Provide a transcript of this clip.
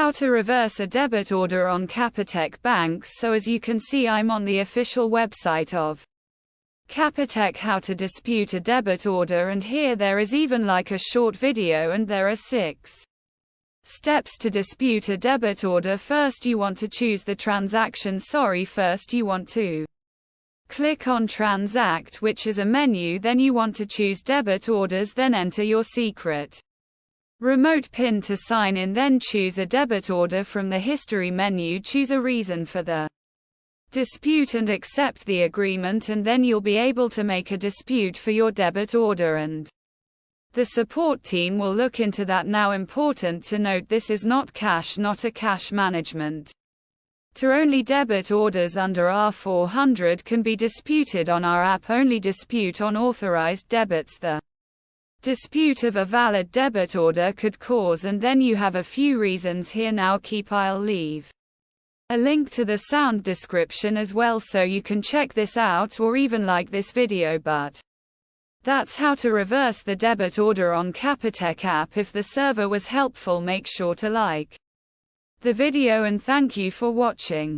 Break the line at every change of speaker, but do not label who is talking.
How to reverse a debit order on Capitec Bank. So as you can see, I'm on the official website of Capitec. How to dispute a debit order, and here there is even like a short video, and there are 6 steps to dispute a debit order. First, you want to choose the transaction. First you want to click on Transact, which is a menu. Then you want to choose Debit Orders, then enter your secret remote PIN to sign in. Then choose a debit order from the History menu. Choose a reason for the dispute and accept the agreement, and then you'll be able to make a dispute for your debit order, and the support team will look into that. Now, important to note, this is not cash, not a cash management. Only debit orders under R400 can be disputed on our app. Only dispute on authorized debits. The dispute of a valid debit order could cause, and then you have a few reasons here. Now I'll leave a link to the sound description as well, so you can check this out or even like this video. But that's how to reverse the debit order on Capitec app. If the server was helpful, make sure to like the video, and thank you for watching.